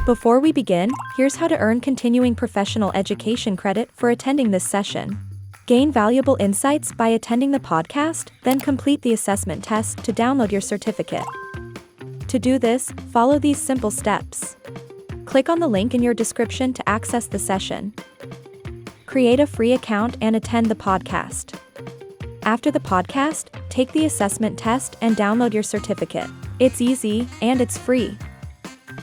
Before we begin, here's how to earn continuing professional education credit for attending this session. Gain valuable insights by attending the podcast, then complete the assessment test to download your certificate. To do this, follow these simple steps. Click on the link in your description to access the session. Create a free account and attend the podcast. After the podcast, take the assessment test and download your certificate. It's easy, and it's free.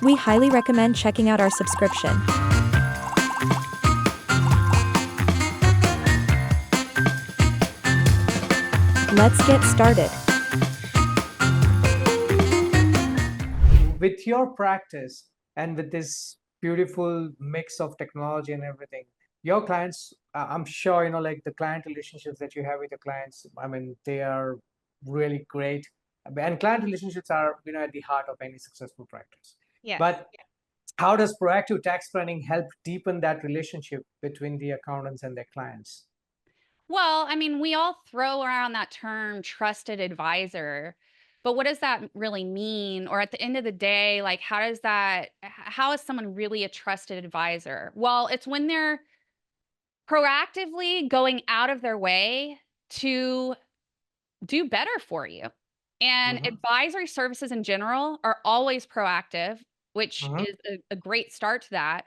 We highly recommend checking out our subscription. Let's get started. With your practice and with this beautiful mix of technology and everything, your clients, I'm sure, like the client relationships that you have with your clients, I mean, they are really great. And client relationships are, at the heart of any successful practice. Yes. But how does proactive tax planning help deepen that relationship between the accountants and their clients? Well, I mean, we all throw around that term trusted advisor, but what does that really mean? Or at the end of the day, like, how is someone really a trusted advisor? Well, it's when they're proactively going out of their way to do better for you. And advisory services in general are always proactive, which is a great start to that.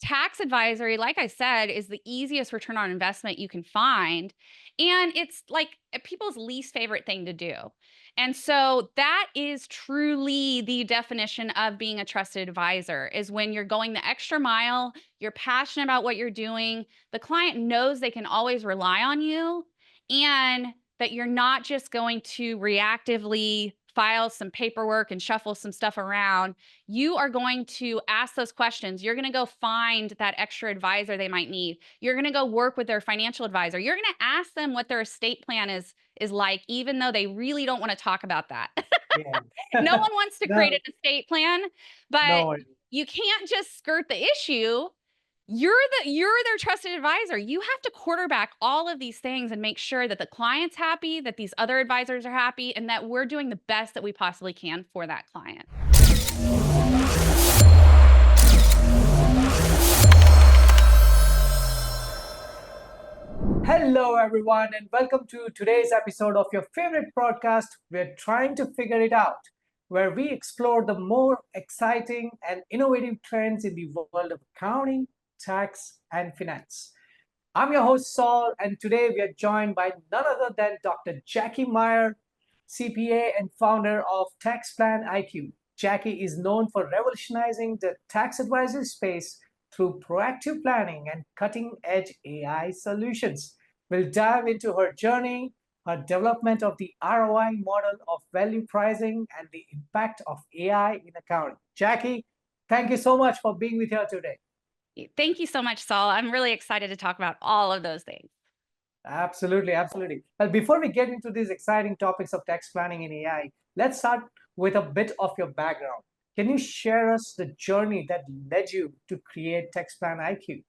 Tax advisory, like I said, is the easiest return on investment you can find. And it's like people's least favorite thing to do. And so that is truly the definition of being a trusted advisor, is when you're going the extra mile, you're passionate about what you're doing, the client knows they can always rely on you, and that you're not just going to reactively file some paperwork and shuffle some stuff around. You are going to ask those questions. You're going to go find that extra advisor they might need. You're going to go work with their financial advisor. You're going to ask them what their estate plan is like, even though they really don't want to talk about that. Yeah. No one wants to create an estate plan, but No. you can't just skirt the issue. You're their trusted advisor. You have to quarterback all of these things and make sure that the client's happy, that these other advisors are happy, and that we're doing the best that we possibly can for that client. Hello, everyone, and welcome to today's episode of your favorite podcast, We're Trying to Figure It Out, where we explore the more exciting and innovative trends in the world of accounting, tax, and finance. I'm your host, Saul, and today we are joined by none other than Dr. Jackie Meyer, CPA and founder of TaxPlanIQ. Jackie is known for revolutionizing the tax advisory space through proactive planning and cutting-edge AI solutions. We'll dive into her journey, her development of the ROI model of value pricing, and the impact of AI in accounting. Jackie, thank you so much for being with us today. Thank you so much, Saul. I'm really excited to talk about all of those things. Absolutely, absolutely. Well, before we get into these exciting topics of tax planning and AI, let's start with a bit of your background. Can you share us the journey that led you to create TaxPlanIQ?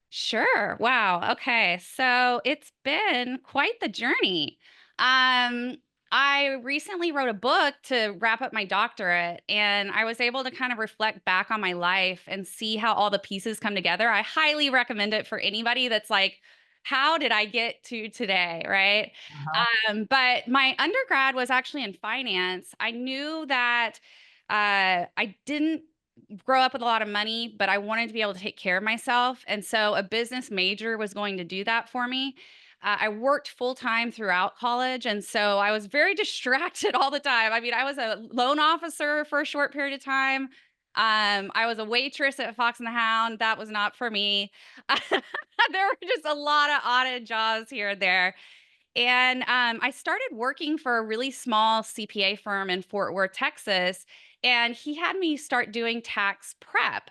Sure. Wow. Okay. So it's been quite the journey. I recently wrote a book to wrap up my doctorate, and I was able to kind of reflect back on my life and see how all the pieces come together. I highly recommend it for anybody that's like, how did I get to today? Right. But my undergrad was actually in finance. I knew that I didn't grow up with a lot of money, but I wanted to be able to take care of myself. And so a business major was going to do that for me. I worked full time throughout college. And so I was very distracted all the time. I mean, I was a loan officer for a short period of time. I was a waitress at Fox and the Hound. That was not for me. There were just a lot of odd jobs here and there. And I started working for a really small CPA firm in Fort Worth, Texas. And he had me start doing tax prep.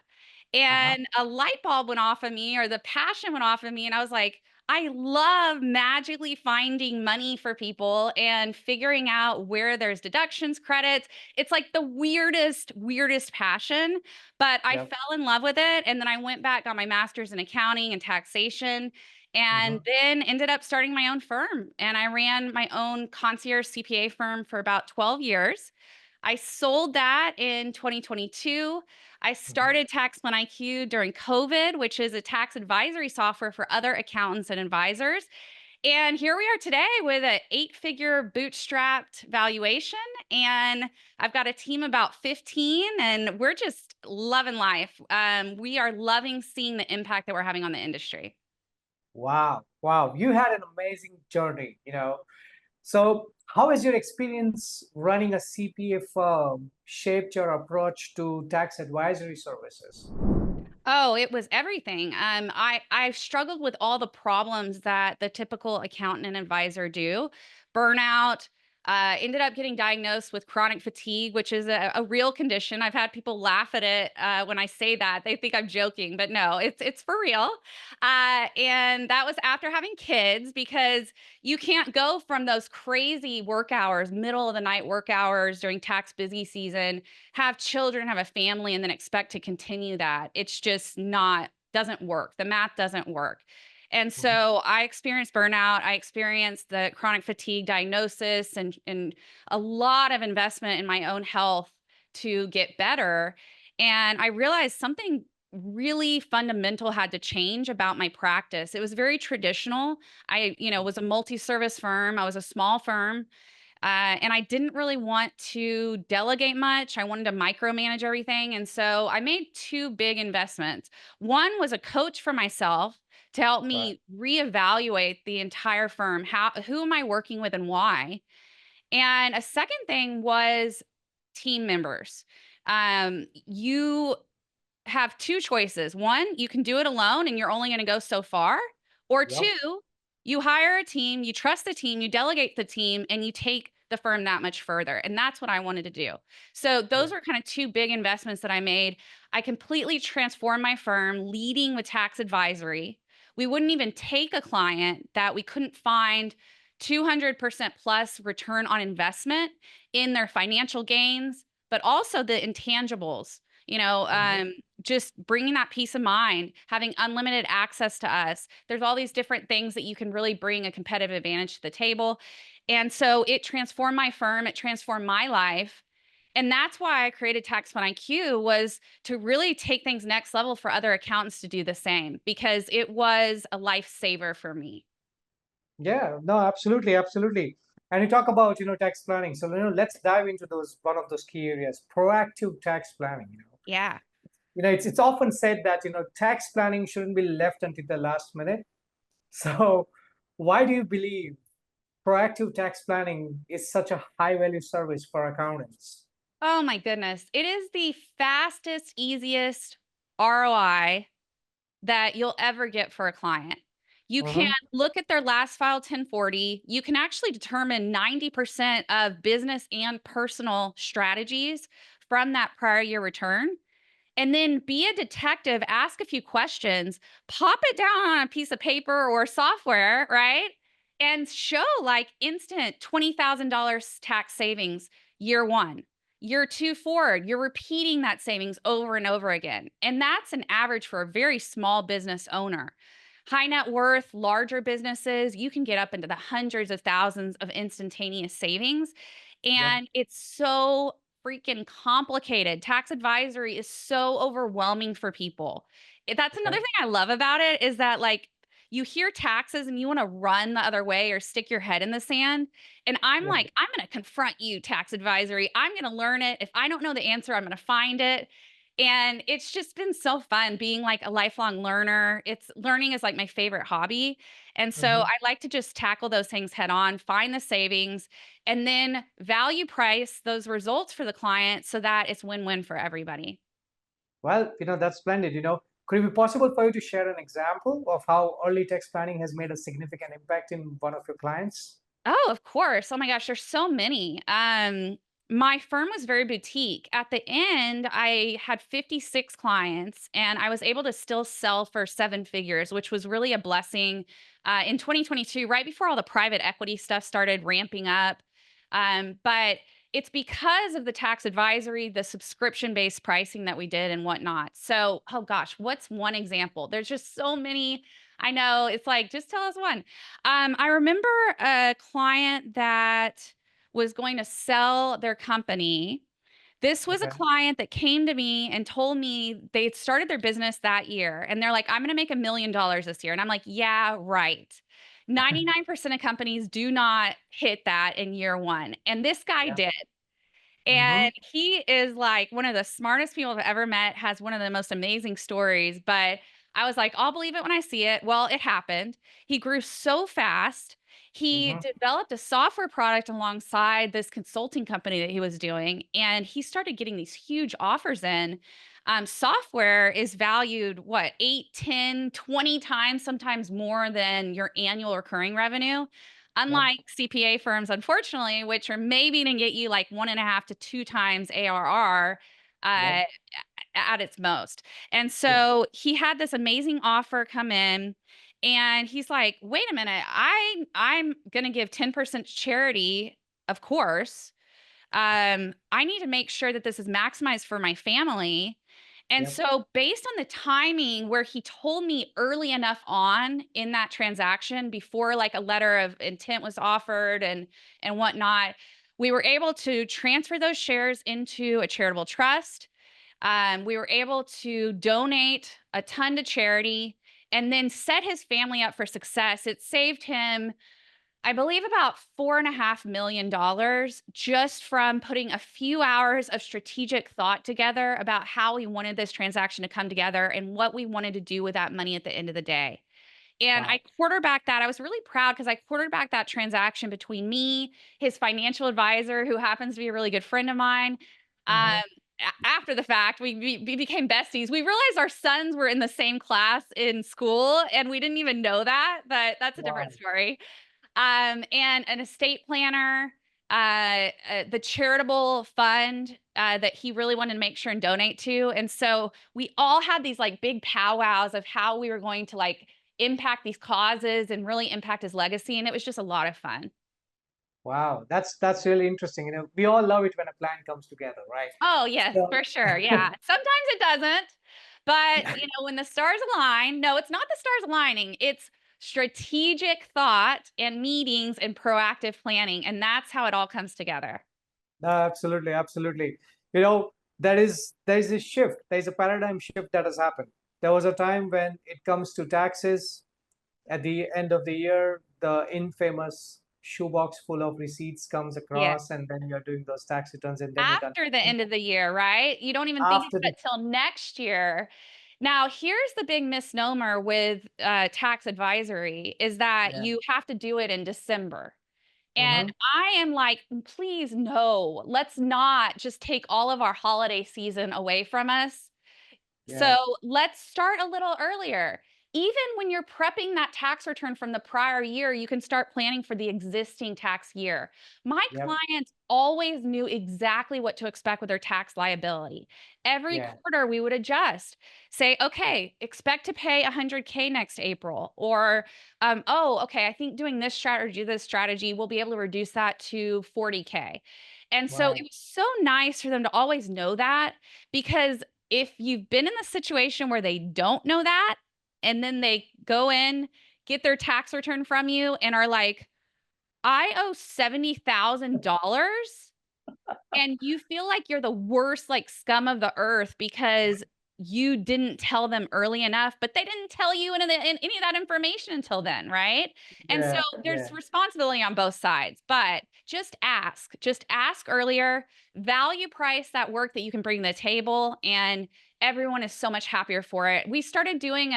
And a light bulb went off of me, or the passion went off of me. And I was like, I love magically finding money for people and figuring out where there's deductions, credits. It's like the weirdest passion, but I Yep. fell in love with it. And then I went back, got my master's in accounting and taxation. and Mhm. then ended up starting my own firm. And I ran my own concierge CPA firm for about 12 years. I sold that in 2022. I Mhm. started TaxPlanIQ during COVID, which is a tax advisory software for other accountants and advisors. And here we are today with an 8-figure bootstrapped valuation. And I've got a team about 15, and we're just loving life. We are loving seeing the impact that we're having on the industry. Wow, wow, you had an amazing journey. So, how has your experience running a CPA firm shaped your approach to tax advisory services? Oh, it was everything. I've struggled with all the problems that the typical accountant and advisor do. Burnout, ended up getting diagnosed with chronic fatigue, which is a real condition. I've had people laugh at it when I say that. They think I'm joking, but no, it's for real. And that was after having kids because you can't go from those crazy work hours, middle of the night work hours during tax busy season, have children, have a family, and then expect to continue that. It's just not, doesn't work. The math doesn't work. And Mhm. so I experienced burnout. I experienced the chronic fatigue diagnosis and a lot of investment in my own health to get better. And I realized something really fundamental had to change about my practice. It was very traditional. I was a multi-service firm. I was a small firm. And I didn't really want to delegate much. I wanted to micromanage everything. And so I made two big investments. One was a coach for myself to help Right. me reevaluate the entire firm. Who am I working with and why? And a second thing was team members. You have two choices. One, you can do it alone and you're only going to go so far. Or Yep. two, you hire a team, you trust the team, you delegate the team, and you take the firm that much further. And that's what I wanted to do. So Yeah. those were kind of two big investments that I made. I completely transformed my firm, leading with tax advisory. We wouldn't even take a client that we couldn't find 200% plus return on investment in their financial gains, but also the intangibles. You know, Mhm. just bringing that peace of mind, having unlimited access to us. There's all these different things that you can really bring a competitive advantage to the table. And so it transformed my firm, it transformed my life. And that's why I created TaxPlan IQ, was to really take things next level for other accountants to do the same, because it was a lifesaver for me. Yeah, no, absolutely, absolutely. And you talk about tax planning. So let's dive into those one of those key areas, proactive tax planning. Yeah. It's often said that tax planning shouldn't be left until the last minute. So why do you believe proactive tax planning is such a high value service for accountants? Oh my goodness. It is the fastest, easiest ROI that you'll ever get for a client. You can Hmm. look at their last file 1040. You can actually determine 90% of business and personal strategies from that prior year return. And then be a detective, ask a few questions, pop it down on a piece of paper or software, right? And show like instant $20,000 tax savings year one. Year two forward, you're repeating that savings over and over again. And that's an average for a very small business owner. High net worth, larger businesses, you can get up into the hundreds of thousands of instantaneous savings. Yep. And it's so freaking complicated. Tax advisory is so overwhelming for people. That's another Okay. thing I love about it, is that like you hear taxes and you want to run the other way or stick your head in the sand. And I'm Yeah. like, I'm going to confront you, tax advisory. I'm going to learn it. If I don't know the answer, I'm going to find it. And it's just been so fun being like a lifelong learner. It's learning is like my favorite hobby. And so Hmm. I like to just tackle those things head on, find the savings, and then value price those results for the client so that it's win-win for everybody. Well, that's splendid. Could it be possible for you to share an example of how early tax planning has made a significant impact in one of your clients? Oh, of course. Oh my gosh, there's so many. My firm was very boutique. At the end, I had 56 clients and I was able to still sell for 7 figures, which was really a blessing. In 2022, right before all the private equity stuff started ramping up. But it's because of the tax advisory, the subscription based pricing that we did and whatnot. So, oh gosh, what's one example? There's just so many. I know. It's like, just tell us one. I remember a client that was going to sell their company. This was a Okay. client that came to me and told me they had started their business that year. And they're like, I'm going to make $1 million this year. And I'm like, yeah, right. 99% of companies do not hit that in year one. And this guy Yeah. did. Mm-hmm. And he is like one of the smartest people I've ever met, has one of the most amazing stories. But I was like, I'll believe it when I see it. Well, it happened. He grew so fast. He Mm-hmm. developed a software product alongside this consulting company that he was doing. And he started getting these huge offers in. Software is valued, what, 8, 10, 20 times, sometimes more than your annual recurring revenue. Yep. Unlike CPA firms, unfortunately, which are maybe going to get you like 1.5 to 2 times ARR Yep. uh, at its most. And Yeah. so he had this amazing offer come in, and he's like, "Wait a minute, I'm going to give 10% charity, of course. I need to make sure that this is maximized for my family." And Yep. so, based on the timing where he told me early enough on in that transaction, before like a letter of intent was offered and whatnot, we were able to transfer those shares into a charitable trust. We were able to donate a ton to charity and then set his family up for success. It saved him, I believe, about $4.5 million just from putting a few hours of strategic thought together about how we wanted this transaction to come together and what we wanted to do with that money at the end of the day. And I Wow. quarterbacked that. I was really proud because I quarterbacked that transaction between me, his financial advisor, who happens to be a really good friend of mine. Mm-hmm. After the fact, we became besties. We realized our sons were in the same class in school, and we didn't even know that, but that's a different Wow. story. And an estate planner, the charitable fund that he really wanted to make sure and donate to. And so we all had these like big powwows of how we were going to like impact these causes and really impact his legacy. And it was just a lot of fun. Wow. That's really interesting. We all love it when a plan comes together, right? Oh, yes, So, for sure. Yeah. Sometimes it doesn't. But, when the stars align, no, it's not the stars aligning. It's strategic thought and meetings and proactive planning. And that's how it all comes together. no, absolutely, absolutely. There is a shift. There is a paradigm shift that has happened. There was a time when it comes to taxes, at the end of the year, the infamous shoebox full of receipts comes Yeah. across, and then you're doing those tax returns, and then you're done. After the end of the year, right? You don't even think After about the it till next year. Now, here's the big misnomer with tax advisory is that Yeah. you have to do it in December. And Mm-hmm. I am like, please, no, let's not just take all of our holiday season away from us. Yeah. So let's start a little earlier. Even when you're prepping that tax return from the prior year, you can start planning for the existing tax year. My Yep. clients always knew exactly what to expect with their tax liability. Every Yeah. quarter, we would adjust, say, okay, expect to pay 100K next April. Or, oh, okay, I think doing this strategy, we'll be able to reduce that to 40K. And so it Right. was so nice for them to always know that, because if you've been in the situation where they don't know that, and then they go in, get their tax return from you, and are like, I owe $70,000, and you feel like you're the worst, like, scum of the earth because you didn't tell them early enough, but they didn't tell you any of that information until then, right? And so Yeah. Yeah. there's responsibility on both sides, but just ask. Just ask earlier, value price that work that you can bring to the table, and everyone is so much happier for it. We started doing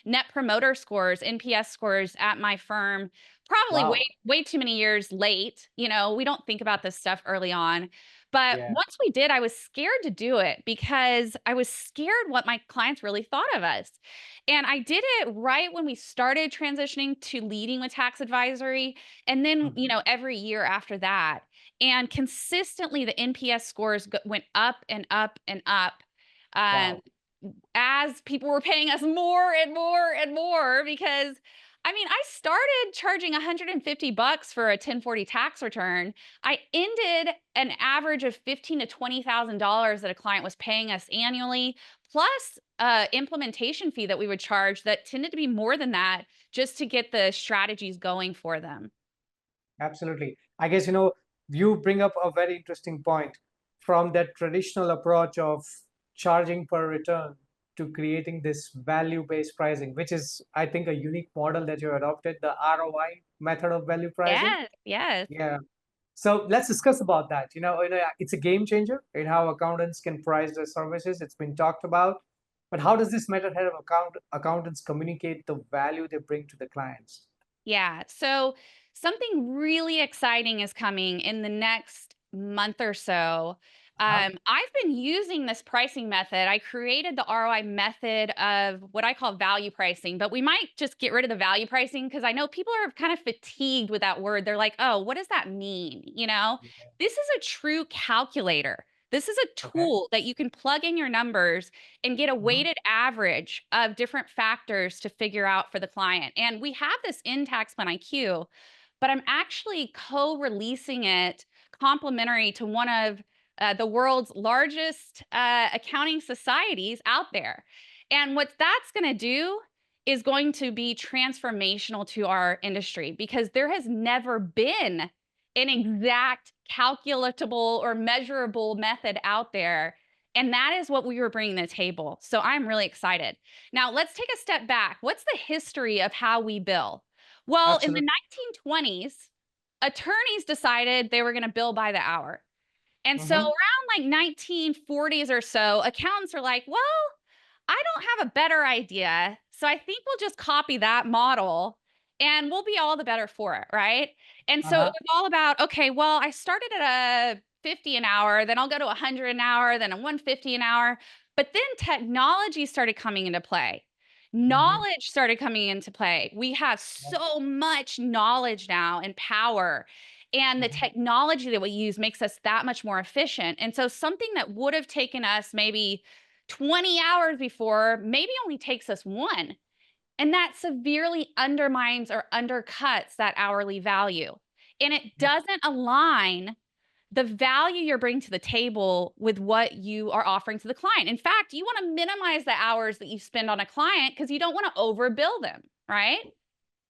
net promoter scores, NPS scores at my firm, probably Wow. way too many years late. We don't think about this stuff early on. But Yeah. once we did, I was scared to do it because I was scared what my clients really thought of us. And I did it right when we started transitioning to leading with tax advisory. And then, Mhm. every year after that. And consistently, the NPS scores went up and up and up. Um, Wow. as people were paying us more and more and more, because I mean, I started charging $150 for a 1040 tax return. I ended an average of $15,000 to $20,000 that a client was paying us annually, plus implementation fee that we would charge that tended to be more than that just to get the strategies going for them. Absolutely. I guess, you bring up a very interesting point from that traditional approach of charging per return to creating this value-based pricing, which is, I think, a unique model that you adopted, the ROI method of value pricing. Yes, yes. Yeah. So let's discuss about that. It's a game changer in how accountants can price their services. It's been talked about. But how does this method help accountants communicate the value they bring to the clients? Yeah. So something really exciting is coming in the next month or so. Uh-huh. I've been using this pricing method. I created the ROI method of what I call value pricing, but we might just get rid of the value pricing because I know people are kind of fatigued with that word. They're like, oh, what does that mean? Yeah. This is a true calculator. This is a Okay. tool that you can plug in your numbers and get a Mhm. weighted average of different factors to figure out for the client. And we have this in TaxPlanIQ, but I'm actually co-releasing it complimentary to one of the world's largest accounting societies out there. And what that's going to do is going to be transformational to our industry because there has never been an exact calculatable or measurable method out there, and that is what we were bringing to the table. So I'm really excited. Now, let's take a step back. What's the history of how we bill? Well, in the Absolutely. 1920s, attorneys decided they were going to bill by the hour. And so Hmm. around like 1940s or so, accountants are like, well, I don't have a better idea. So I think we'll just copy that model and we'll be all the better for it, right? And so it Uh-huh. was all about, okay, well, I started at a 50 an hour, then I'll go to 100 an hour, then a 150 an hour. But then technology started coming into play. Hmm. Knowledge started coming into play. We have so much knowledge now and power. And the Hmm. technology that we use makes us that much more efficient. And so something that would have taken us maybe 20 hours before maybe only takes us one. And that severely undermines or undercuts that hourly value. And it doesn't align the value you're bringing to the table with what you are offering to the client. In fact, you want to minimize the hours that you spend on a client because you don't want to overbill them, right?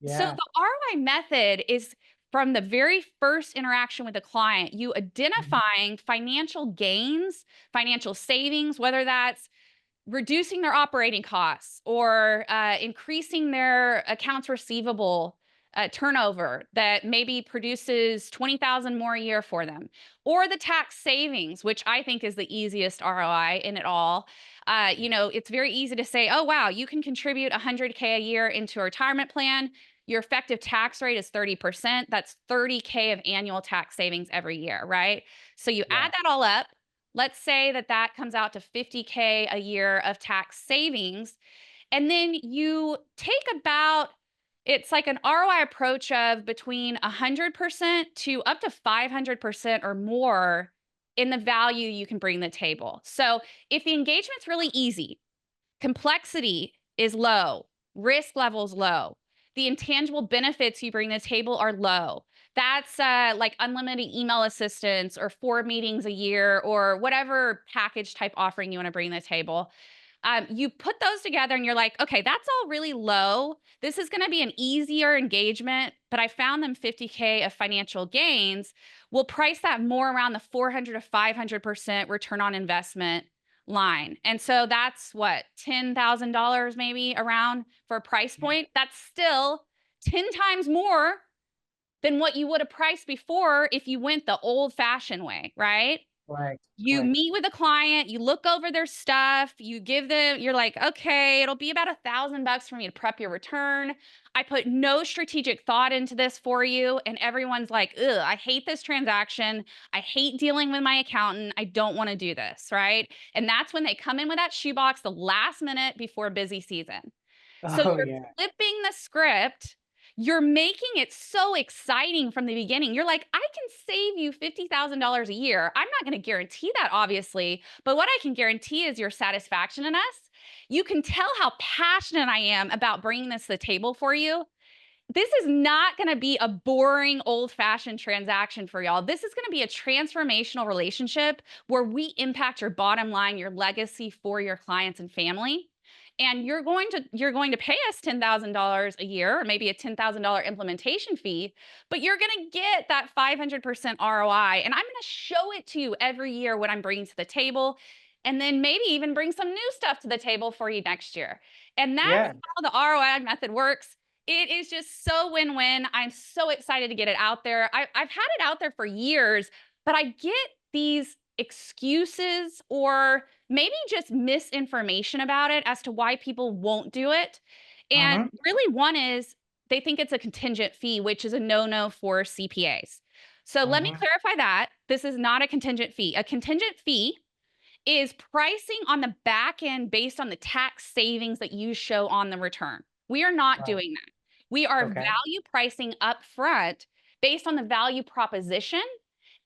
So Yeah. the ROI method is from the very first interaction with the client, you Mhm. identifying financial gains, financial savings, whether that's reducing their operating costs or increasing their accounts receivable turnover that maybe produces 20,000 more a year for them, or the tax savings, which I think is the easiest ROI in it all. It's very easy to say, oh wow, you can contribute 100K a year into a retirement plan. Your effective tax rate is 30%. That's 30K of annual tax savings every year, right? So you Yeah. add that all up. Let's say that that comes out to 50K a year of tax savings. And then you take about, it's like an ROI approach of between 100% to up to 500% or more in the value you can bring to the table. So if the engagement's really easy, complexity is low, risk levels low, the intangible benefits you bring to the table are low. That's like unlimited email assistance or 4 meetings a year or whatever package type offering you want to bring to the table. You put those together and you're like, okay, that's all really low. This is going to be an easier engagement, but I found them 50K of financial gains. We'll price that more around the 400 to 500% return on investment line. And so that's what, $10,000 maybe around for a price Yeah. point. That's still 10 times more than what you would have priced before if you went the old fashioned way, right? Correct. You Correct. meet with a client, you look over their stuff, you give them, you're like, okay, it'll be about $1,000 for me to prep your return. I put no strategic thought into this for you. And everyone's like, ugh, I hate this transaction. I hate dealing with my accountant. I don't want to do this. Right. And that's when they come in with that shoebox the last minute before busy season. So Oh, you're yeah. flipping the script. You're making it so exciting from the beginning. You're like, I can save you $50,000 a year. I'm not going to guarantee that, obviously, but what I can guarantee is your satisfaction in us. You can tell how passionate I am about bringing this to the table for you. this is not going to be a boring old-fashioned transaction for y'all. This is going to be a transformational relationship where we impact your bottom line, your legacy for your clients and family. And you're going to pay us $10,000 a year, or maybe a $10,000 implementation fee, but you're going to get that 500% ROI. And I'm going to show it to you every year what I'm bringing to the table, and then maybe even bring some new stuff to the table for you next year. And that's Yeah. how the ROI method works. It is just so win-win. I'm so excited to get it out there. I've had it out there for years, but I get these excuses or maybe just misinformation about it as to why people won't do it. And Mm-hmm. really, one is they think it's a contingent fee, which is a no-no for CPAs. So let me Mm-hmm. clarify that. This is not a contingent fee. A contingent fee is pricing on the back end based on the tax savings that you show on the return. We are not Right. doing that. We are Okay. value pricing up front based on the value proposition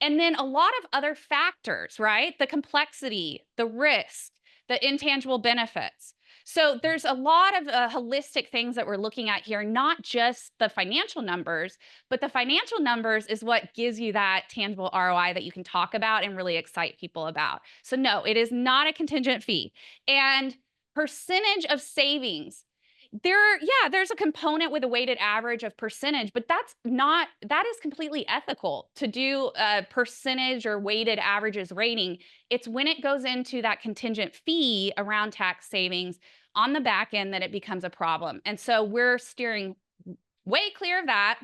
and then a lot of other factors, right? The complexity, the risk, the intangible benefits. So there's a lot of holistic things that we're looking at here, not just the financial numbers, but the financial numbers is what gives you that tangible ROI that you can talk about and really excite people about. So no, it is not a contingent fee. And percentage of savings, there's a component with a weighted average of percentage, but that is completely ethical to do a percentage or weighted averages rating. It's when it goes into that contingent fee around tax savings on the back end that it becomes a problem. And so we're steering way clear of that.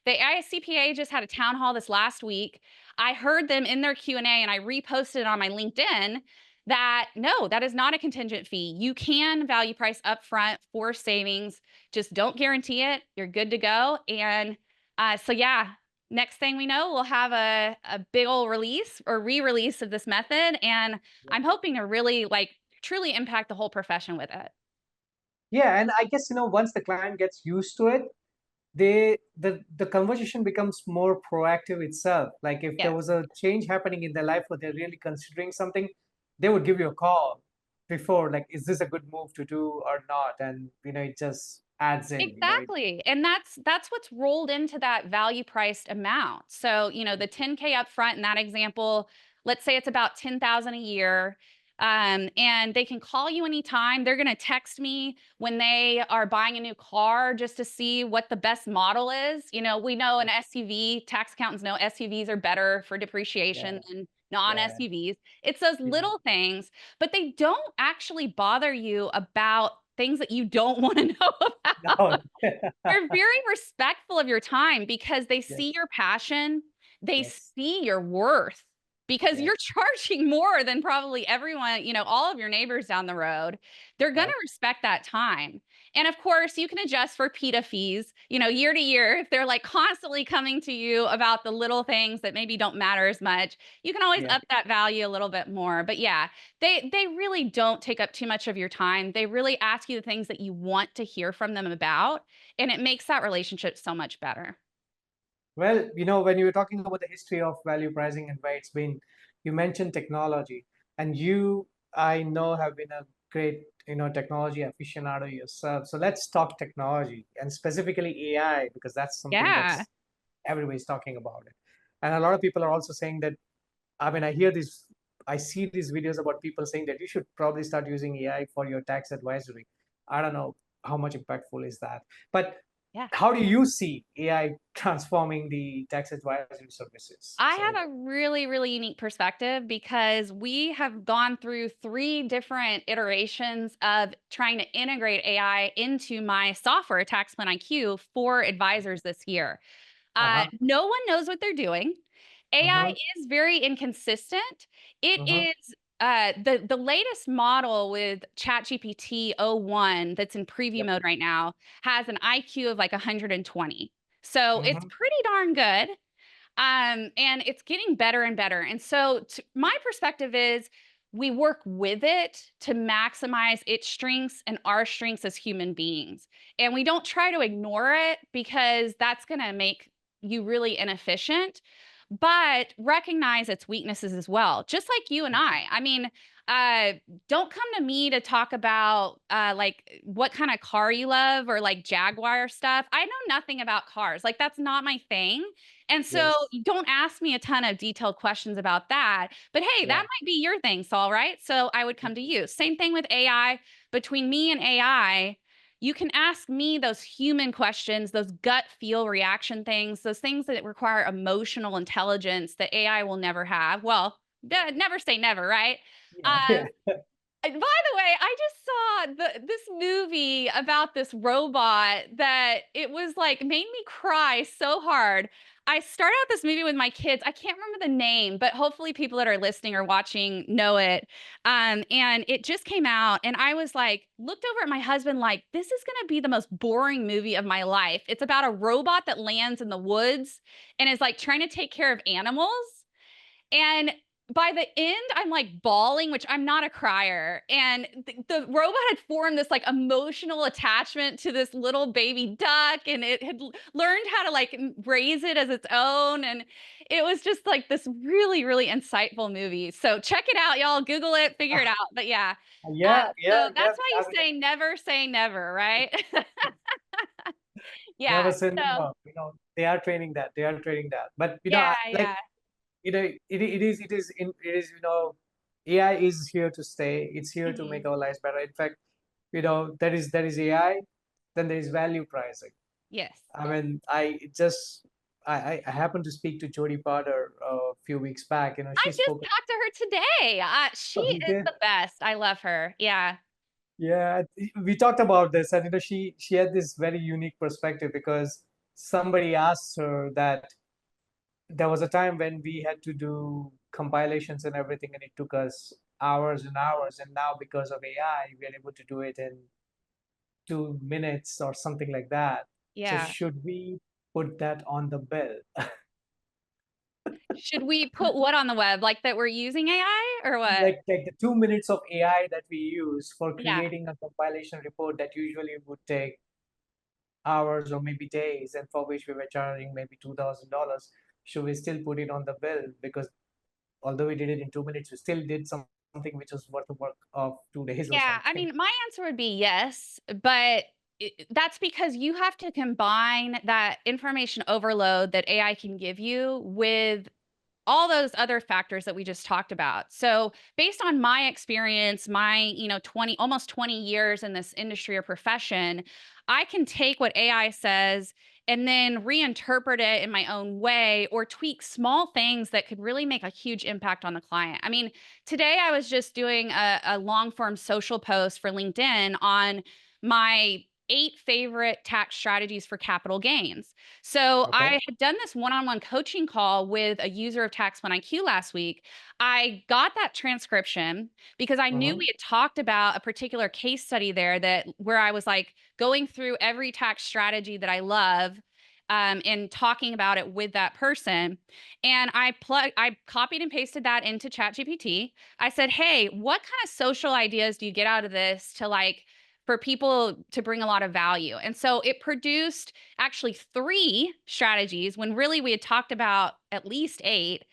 The AICPA just had a town hall this last week. I heard them in their Q&A and I reposted it on my LinkedIn that no, that is not a contingent fee. You can value price upfront for savings. Just don't guarantee it. You're good to go. And so yeah, next thing we know, we'll have a big old release or re-release of this method. And I'm hoping to really truly impact the whole profession with it. Yeah, and I guess, once the client gets used to it, the conversation becomes more proactive itself. Like if there Yes. was a change happening in their life or they're really considering something, they would give you a call before, like, is this a good move to do or not? And it just adds in. Exactly. And that's what's rolled into that value priced amount. So, the 10K upfront in that example, let's say it's about 10,000 a year. And they can call you anytime. They're going to text me when they are buying a new car just to see what the best model is. We know an SUV, tax accountants know SUVs are better for depreciation Yeah, than yeah, non-SUVs. It's those yeah. little things, but they don't actually bother you about things that you don't want to know about. No. They're very respectful of your time because they see Yes, your passion, they yes, see your worth because you're yes. charging more than probably everyone, all of your neighbors down the road. They're going to Right. respect that time. And of course, you can adjust for PITA fees, year to year. If they're constantly coming to you about the little things that maybe don't matter as much, you can always Yeah. up that value a little bit more. But yeah, they really don't take up too much of your time. They really ask you the things that you want to hear from them about, and it makes that relationship so much better. Well, when you were talking about the history of value pricing and where it's been, you mentioned technology, and I know, have been a great, technology aficionado yourself. So let's talk technology and specifically AI, because that's something Yeah. that's everybody's talking about it. And a lot of people are also saying that, I mean, I see these videos about people saying that you should probably start using AI for your tax advisory. I don't know how much impactful is that, but Yeah. how do you see AI transforming the tax advisory services? I So, have a really, really unique perspective because we have gone through 3 different iterations of trying to integrate AI into my software, TaxPlanIQ, for advisors this year. uh-huh, No one knows what they're doing. AI mm-hmm, is very inconsistent. It mm-hmm, is the latest model with ChatGPT o1 that's in preview yep, mode right now has an IQ of like 120. So it's mm-hmm, pretty darn good. And it's getting better and better. And so my perspective is we work with it to maximize its strengths and our strengths as human beings. And we don't try to ignore it because that's going to make you really inefficient. but recognize its weaknesses as well, just like you and I. I mean, don't come to me to talk about like what kind of car you love or like Jaguar stuff. I know nothing about cars. Like that's not my thing. And so Yes. you don't ask me a ton of detailed questions about that. But hey, that Yeah. might be your thing, Saul, right? So I would come to you. Same thing with AI. Between me and AI, you can ask me those human questions, those gut feel reaction things, those things that require emotional intelligence that AI will never have. Well, never say never, right? Yeah. Um, Yeah. by the way, I just saw this movie about this robot that it was like made me cry so hard. I started out this movie with my kids. I can't remember the name, but hopefully people that are listening or watching know it. And it just came out, and I was like, looked over at my husband like, this is going to be the most boring movie of my life. It's about a robot that lands in the woods and is like trying to take care of animals. And by the end, I'm like bawling, which I'm not a crier. And the robot had formed this like emotional attachment to this little baby duck, and it had learned how to like raise it as its own. And it was just like this really, really insightful movie. So check it out, y'all. Google it, figure it out. But yeah. Yeah. Yeah. So Yeah. that's why I you mean, say never, right? Yeah. never say So never. They are training that. They are training that. But yeah, like yeah. AI is here to stay. It's here to Mhm. make our lives better. In fact, there is AI, then there is value pricing. Yes. I mean, I happened to speak to Jodie Potter a few weeks back. I She just spoke. talked to her today. She Oh, you is did? the best. I love her. Yeah. Yeah, we talked about this, and she had this very unique perspective because somebody asked her that there was a time when we had to do compilations and everything, and it took us hours and hours, and now because of AI, we are able to do it in 2 minutes or something like that. So Yeah. should we put that on the bill? Should we put what on the web? Like that we're using AI or what? Like the 2 minutes of AI that we use for Yeah. creating a compilation report that usually would take hours or maybe days, and for which we were charging maybe $2,000, should we still put it on the bill? Because although we did it in 2 minutes, we still did something which was worth the work of 2 days or Yeah. I something. mean, my answer would be yes, but that's because you have to combine that information overload that AI can give you with all those other factors that we just talked about. So, based on my experience, my, 20 almost 20 years in this industry or profession, I can take what AI says and then reinterpret it in my own way or tweak small things that could really make a huge impact on the client. I mean, today I was just doing a long form social post for LinkedIn on my 8 favorite tax strategies for capital gains. So Okay. I had done this one-on-one coaching call with a user of TaxPlanIQ last week. I got that transcription because I knew Mm-hmm. we had talked about a particular case study there that where I was like going through every tax strategy that I love. And talking about it with that person. And I copied and pasted that into ChatGPT. I said, hey, what kind of social ideas do you get out of this to like for people to bring a lot of value? And so it produced actually 3 strategies when really we had talked about at least 8.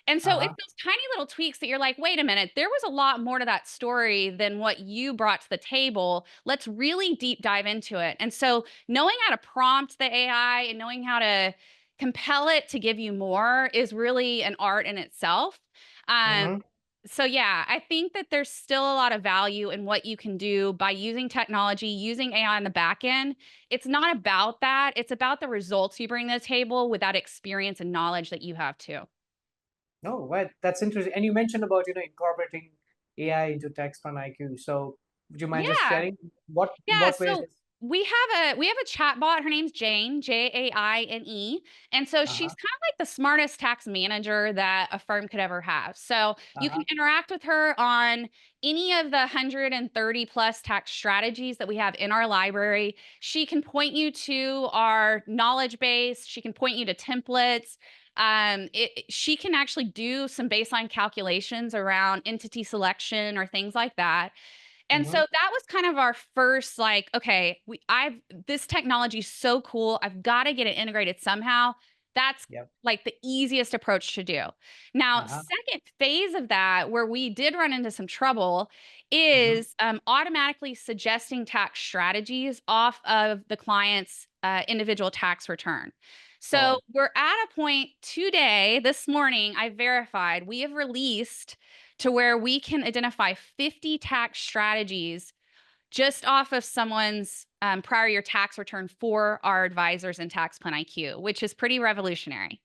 And so it's Uh-huh. those tiny little tweaks that you're like, wait a minute, there was a lot more to that story than what you brought to the table. Let's really deep dive into it. And so knowing how to prompt the AI and knowing how to compel it to give you more is really an art in itself. Um, Mm-hmm. so yeah, I think that there's still a lot of value in what you can do by using technology, using AI on the back end. It's not about that. It's about the results you bring to the table with that experience and knowledge that you have too. No, well, that's interesting. And you mentioned about, incorporating AI into TaxPlan IQ. So would you mind just Yeah. sharing what in Yeah, what ways so is we have a chat bot. Her name's Jane, Jaine. And so she's uh-huh. kind of like the smartest tax manager that a firm could ever have. So you can Uh-huh. interact with her on any of the 130 plus tax strategies that we have in our library. She can point you to our knowledge base. She can point you to templates. She can actually do some baseline calculations around entity selection or things like that. And so Mm-hmm. that was kind of our first like, okay, I've this technology is so cool. I've got to get it integrated somehow. That's Yep. like the easiest approach to do. Now, Uh-huh. second phase of that, where we did run into some trouble, Hmm. is automatically suggesting tax strategies off of the client's individual tax return. So Oh, we're at a point today, this morning, I verified we have released to where we can identify 50 tax strategies just off of someone's prior year tax return for our advisors in TaxPlanIQ, which is pretty revolutionary.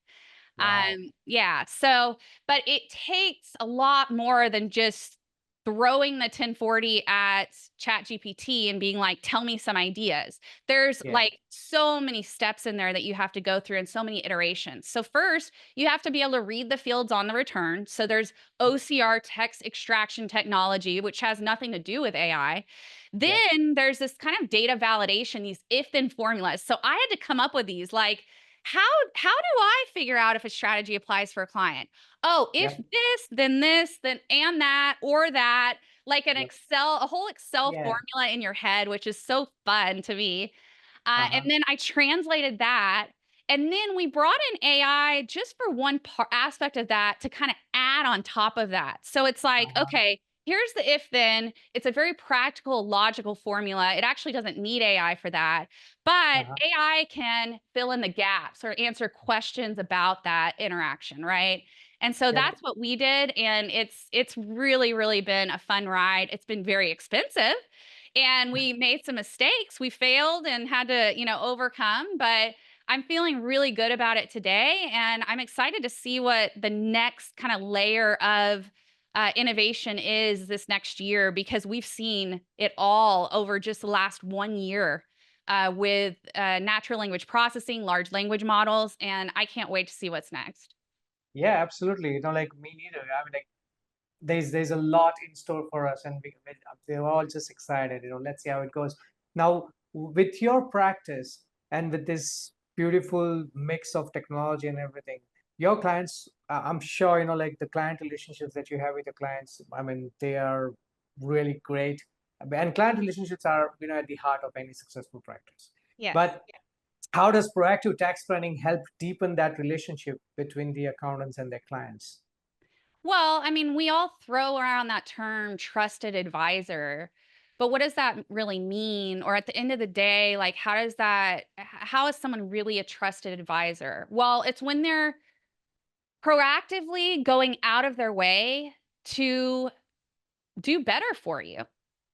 wow. Yeah. So, but it takes a lot more than just throwing the 1040 at ChatGPT and being like, tell me some ideas. There's Yeah. like so many steps in there that you have to go through and so many iterations. So first, you have to be able to read the fields on the return. So there's OCR text extraction technology, which has nothing to do with AI. Yep. Then there's this kind of data validation, these if-then formulas. So I had to come up with these like, how do I figure out if a strategy applies for a client? Oh, if Yep. this, then and that, or that, like an Yep. Excel, a whole Excel Yeah. formula in your head, which is so fun to me. And Uh-huh. then I translated that. And then we brought in AI just for one aspect of that to kind of add on top of that. So it's like, Uh-huh. okay, here's the if then. It's a very practical, logical formula. It actually doesn't need AI for that. But Uh-huh. AI can fill in the gaps or answer questions about that interaction, right? And so Yep. that's what we did, and it's really really been a fun ride. It's been very expensive, and we made some mistakes. We failed and had to, overcome, but I'm feeling really good about it today, and I'm excited to see what the next kind of layer of innovation is this next year because we've seen it all over just the last 1 year with natural language processing, large language models, and I can't wait to see what's next. Yeah, absolutely. Like me neither. I mean, like there's a lot in store for us, and they're all just excited. Let's see how it goes. Now, with your practice and with this beautiful mix of technology and everything, your clients, I'm sure, like the client relationships that you have with your clients, I mean, they are really great. And client relationships are, at the heart of any successful practice. Yes. But how does proactive tax planning help deepen that relationship between the accountants and their clients? Well, I mean, we all throw around that term trusted advisor, but what does that really mean? Or at the end of the day, like, how is someone really a trusted advisor? Well, it's when they're proactively going out of their way to do better for you.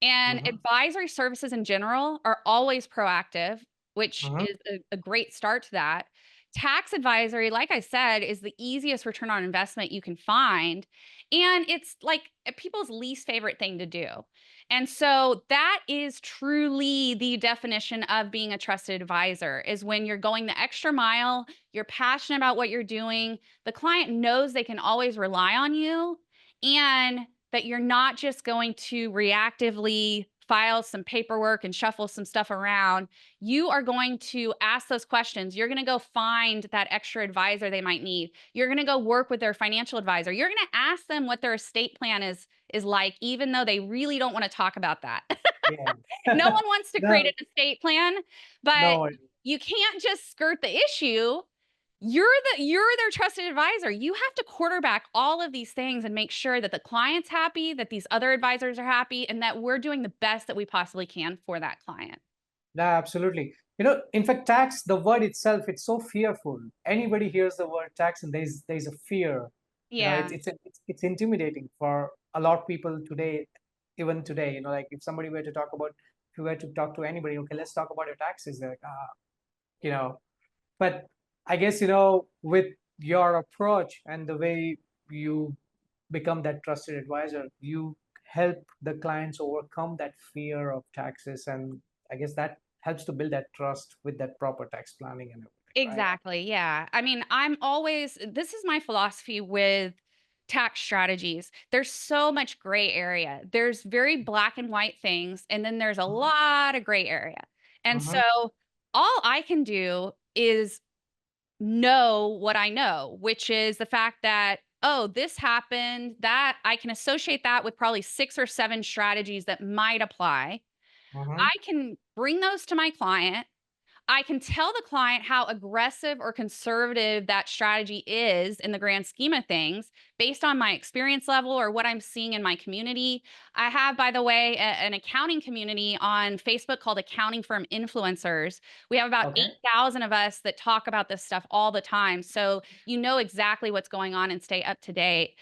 And Mm-hmm. advisory services in general are always proactive, which Mm-hmm. is a great start to that. Tax advisory, like I said, is the easiest return on investment you can find. And it's like people's least favorite thing to do. And so that is truly the definition of being a trusted advisor is when you're going the extra mile, you're passionate about what you're doing, the client knows they can always rely on you, and that you're not just going to reactively file some paperwork and shuffle some stuff around. You are going to ask those questions. You're going to go find that extra advisor they might need. You're going to go work with their financial advisor. You're going to ask them what their estate plan is like, even though they really don't want to talk about that. Yeah. No one wants to create No, an estate plan, but no. you can't just skirt the issue. You're their trusted advisor. You have to quarterback all of these things and make sure that the client's happy, that these other advisors are happy, and that we're doing the best that we possibly can for that client. No, absolutely. In fact, tax, the word itself, it's so fearful. Anybody hears the word tax and there's a fear. Yeah. It's intimidating for a lot of people today, even today. Like if somebody were to talk about, if you were to talk to anybody, okay, let's talk about your taxes. They're like, you know, but I guess, with your approach and the way you become that trusted advisor, you help the clients overcome that fear of taxes. And I guess that helps to build that trust with that proper tax planning and everything, right? Exactly. Yeah. I mean, this is my philosophy with tax strategies. There's so much gray area. There's very black and white things, and then there's a lot of gray area. And Mm-hmm. so all I can do is know what I know, which is the fact that, oh, this happened, that I can associate that with probably 6 or 7 strategies that might apply. Mm-hmm. I can bring those to my client. I can tell the client how aggressive or conservative that strategy is in the grand scheme of things based on my experience level or what I'm seeing in my community. I have, by the way, an accounting community on Facebook called Accounting Firm Influencers. We have about Okay. 8,000 of us that talk about this stuff all the time. So you know exactly what's going on and stay up to date.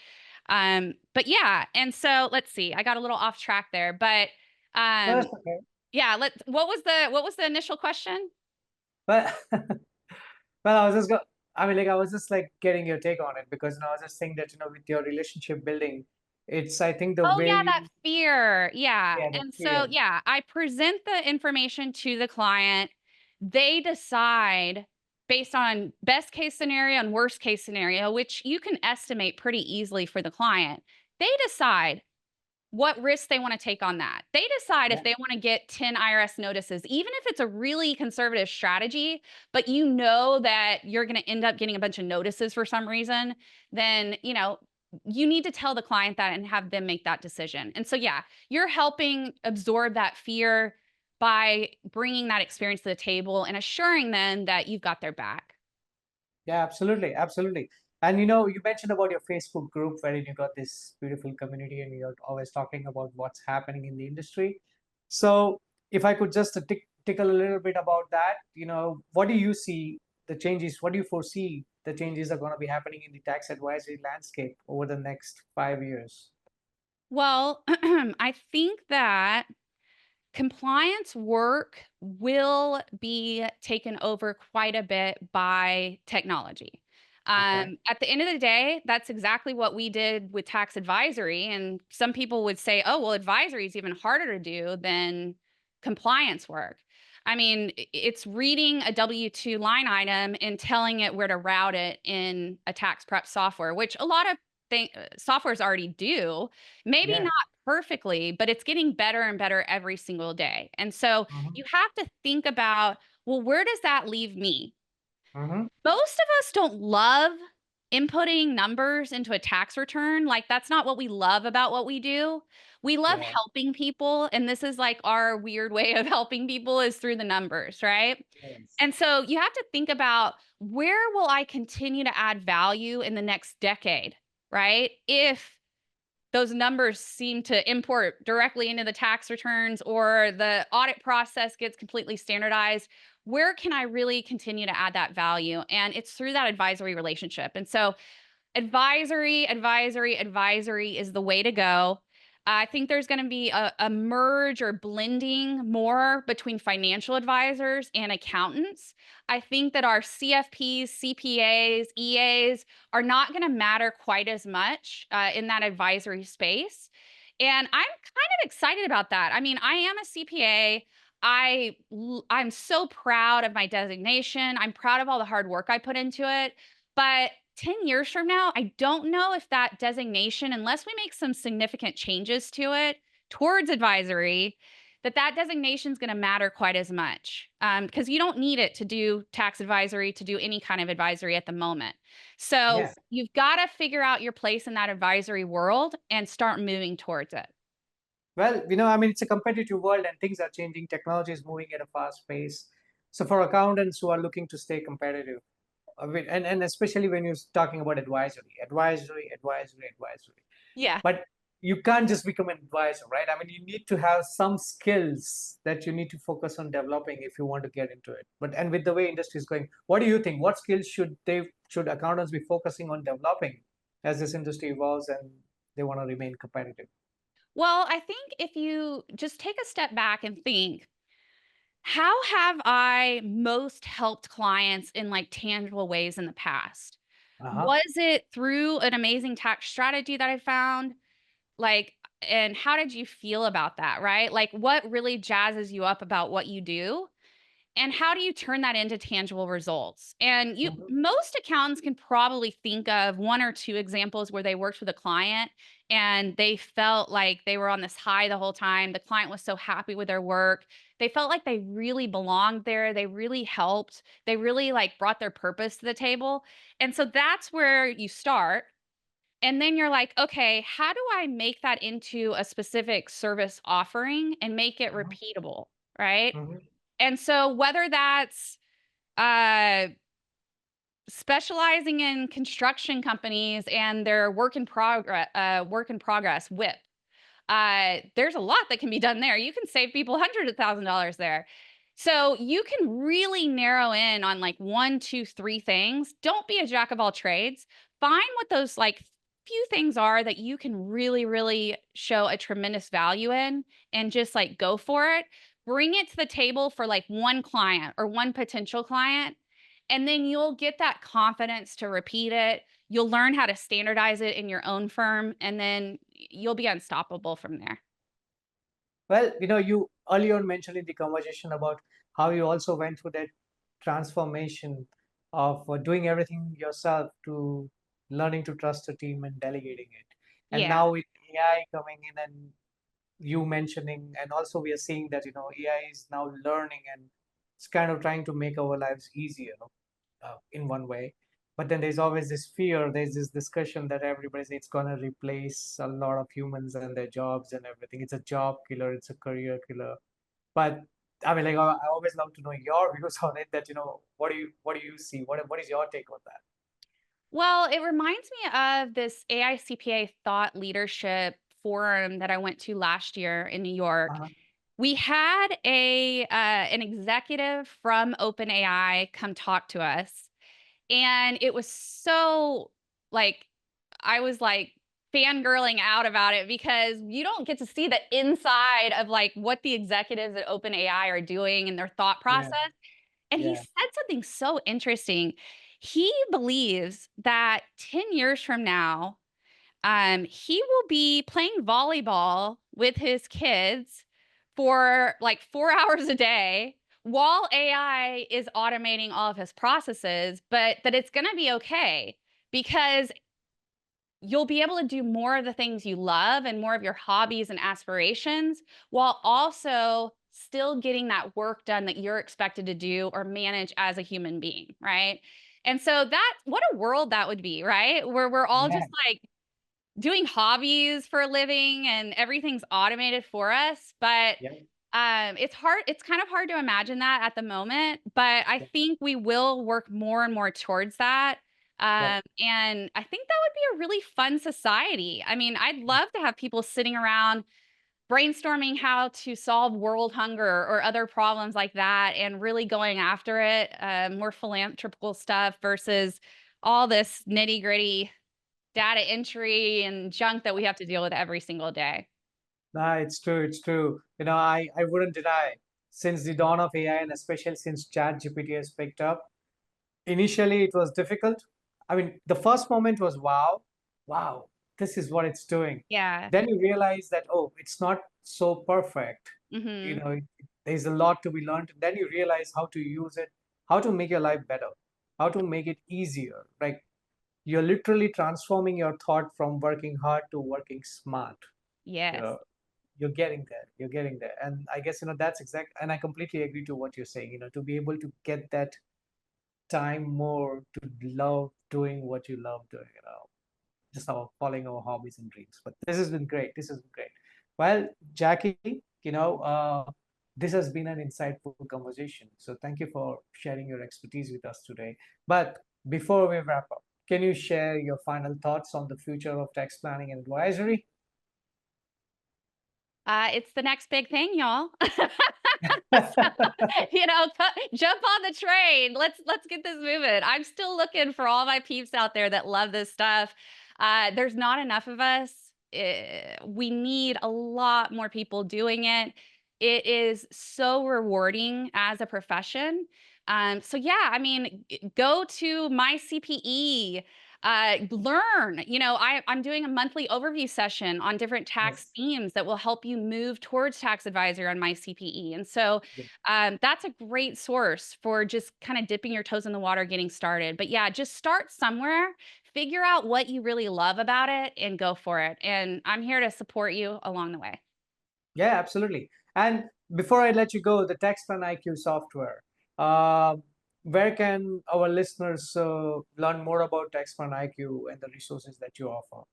But yeah, and so let's see. I got a little off track there, but No, um, that's okay. yeah, what was the initial question? But well, I was just go. I mean, like I was just like getting your take on it because I was just saying that with your relationship building, it's I think the Oh, way yeah, that you fear. Yeah. yeah the And so, fear yeah, I present the information to the client. They decide based on best case scenario and worst case scenario, which you can estimate pretty easily for the client. They decide what risks they want to take on that. They decide yeah if they want to get 10 IRS notices, even if it's a really conservative strategy, but you know that you're going to end up getting a bunch of notices for some reason, then, you need to tell the client that and have them make that decision. And so, yeah, you're helping absorb that fear by bringing that experience to the table and assuring them that you've got their back. yeah absolutely absolutely. And you mentioned about your Facebook group wherein you got this beautiful community and you're always talking about what's happening in the industry. So if I could just tickle a little bit about that, what do you see the changes? What do you foresee the changes are going to be happening in the tax advisory landscape over the next 5 years? Well, I think that compliance work will be taken over quite a bit by technology. Okay. At the end of the day, that's exactly what we did with tax advisory. And some people would say, oh, well, advisory is even harder to do than compliance work. I mean, it's reading a W 2 line item and telling it where to route it in a tax prep software, which a lot of softwares already do. Maybe Yeah. not perfectly, but it's getting better and better every single day. And so Mm-hmm. you have to think about, well, where does that leave me? Mm-hmm. Most of us don't love inputting numbers into a tax return. Like, that's not what we love about what we do. We love Yeah. helping people. And this is like our weird way of helping people is through the numbers, right? Yes. And so you have to think about, where will I continue to add value in the next decade, right? If those numbers seem to import directly into the tax returns or the audit process gets completely standardized, where can I really continue to add that value? And it's through that advisory relationship. And so advisory is the way to go. I think there's going to be a merge or blending more between financial advisors and accountants. I think that our CFPs, CPAs, EAs are not going to matter quite as much in that advisory space. And I'm kind of excited about that. I mean, I am a CPA. I'm so proud of my designation. I'm proud of all the hard work I put into it. But 10 years from now, I don't know if that designation, unless we make some significant changes to it towards advisory, that designation is going to matter quite as much, because you don't need it to do tax advisory, to do any kind of advisory at the moment. So Yeah. you've got to figure out your place in that advisory world and start moving towards it. Well, I mean, it's a competitive world and things are changing. Technology is moving at a fast pace. So for accountants who are looking to stay competitive, and especially when you're talking about advisory. Yeah. But you can't just become an advisor, right? I mean, you need to have some skills that you need to focus on developing if you want to get into it. And with the way industry is going, what do you think? What skills should accountants be focusing on developing as this industry evolves and they want to remain competitive? Well, I think if you just take a step back and think, how have I most helped clients in like tangible ways in the past? Uh-huh. Was it through an amazing tax strategy that I found? Like, and how did you feel about that, right? Like, what really jazzes you up about what you do? And how do you turn that into tangible results? And Mhm. most accountants can probably think of one or two examples where they worked with a client and they felt like they were on this high the whole time. The client was so happy with their work. They felt like they really belonged there. They really helped. They really like brought their purpose to the table. And so that's where you start. And then you're like, okay, how do I make that into a specific service offering and make it Uh-huh. repeatable? Right. Mhm. And so whether that's uh, specializing in construction companies and their work in progress WIP, there's a lot that can be done there. You can save people hundreds of $1,000s there. So you can really narrow in on like one, two, three things. Don't be a jack of all trades. Find what those like few things are that you can really, really show a tremendous value in and just like go for it. Bring it to the table for like one client or one potential client. And then you'll get that confidence to repeat it. You'll learn how to standardize it in your own firm, and then you'll be unstoppable from there. Well, you earlier on mentioned in the conversation about how you also went through that transformation of doing everything yourself to learning to trust a team and delegating it. And Yeah. now with AI coming in and you mentioning, and also we are seeing that, AI is now learning and it's kind of trying to make our lives easier, in one way. But then there's always this fear, there's this discussion that everybody's it's going to replace a lot of humans and their jobs and everything. It's a job killer, it's a career killer. But I mean, like, I always love to know your views on it. That what do you see? What is your take on that? Well, it reminds me of this AI CPA thought leadership forum that I went to last year in New York. Uh-huh. We had an executive from OpenAI come talk to us, and it was so like I was like fangirling out about it because you don't get to see the inside of like what the executives at OpenAI are doing and their thought Yeah, process. And he yeah, said something so interesting. He believes that 10 years from now, he will be playing volleyball with his kids for like 4 hours a day while AI is automating all of his processes, but that it's going to be okay because you'll be able to do more of the things you love and more of your hobbies and aspirations while also still getting that work done that you're expected to do or manage as a human being, right? And so that what a world that would be, right? Where we're all yeah, just like doing hobbies for a living and everything's automated for us, but yeah, it's kind of hard to imagine that at the moment, but I yeah, think we will work more and more towards that. yeah, And I think that would be a really fun society. I mean, I'd love to have people sitting around brainstorming how to solve world hunger or other problems like that and really going after it, more philanthropical stuff versus all this nitty gritty data entry and junk that we have to deal with every single day. No, it's true. It's true. I wouldn't deny, since the dawn of AI and especially since ChatGPT has picked up, initially it was difficult. I mean, the first moment was wow, wow, this is what it's doing. Yeah. Then you realize that, oh, it's not so perfect. Mhm. There's a lot to be learned. Then you realize how to use it, how to make your life better, how to make it easier. Like, you're literally transforming your thought from working hard to working smart. You Yes. know, you're getting there, and I guess that's exact, and I completely agree to what you're saying. To be able to get that time more to love doing what you love doing, just our following our hobbies and dreams. But this has been great. Well, Jackie, this has been an insightful conversation, so thank you for sharing your expertise with us today. But before we wrap up, can you share your final thoughts on the future of tax planning and advisory? It's the next big thing, y'all. So, jump on the train. Let's get this moving. I'm still looking for all my peeps out there that love this stuff. There's not enough of us. We need a lot more people doing it. It is so rewarding as a profession. So yeah, I mean, go to my CPE, learn. I'm doing a monthly overview session on different tax Yes. themes that will help you move towards tax advisor on my CPE. And so Yeah. that's a great source for just kind of dipping your toes in the water, getting started. But yeah, just start somewhere, figure out what you really love about it, and go for it. And I'm here to support you along the way. Yeah, absolutely. And before I let you go, the TaxPlanIQ software, uh, where can our listeners learn more about TaxPlanIQ and the resources that you offer?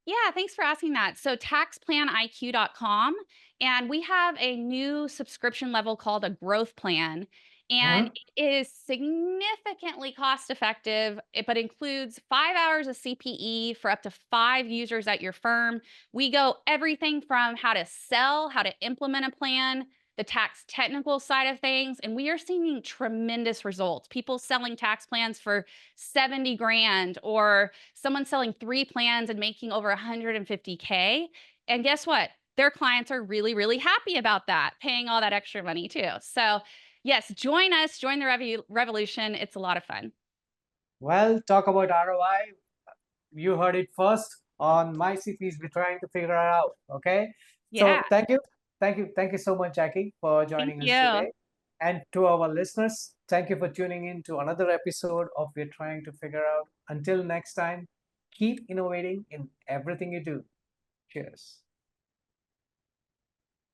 Yeah, thanks for asking that. So taxplaniq.com, and we have a new subscription level called a growth plan, and Mhm. it is significantly cost effective, but includes 5 hours of CPE for up to 5 users at your firm. We go everything from how to sell, how to implement a plan, the tax technical side of things, and we are seeing tremendous results. People selling tax plans for 70 grand, or someone selling 3 plans and making over 150K. And guess what? Their clients are really, really happy about that, paying all that extra money too. So, yes, join us, join the revolution. It's a lot of fun. Well, talk about ROI. You heard it first on my CPs. We're trying to figure it out. Okay. Yeah. So thank you so much, Jackie, for Thank joining us you. today. And to our listeners, thank you for tuning in to another episode of We're Trying to Figure Out. Until next time, keep innovating in everything you do. Cheers.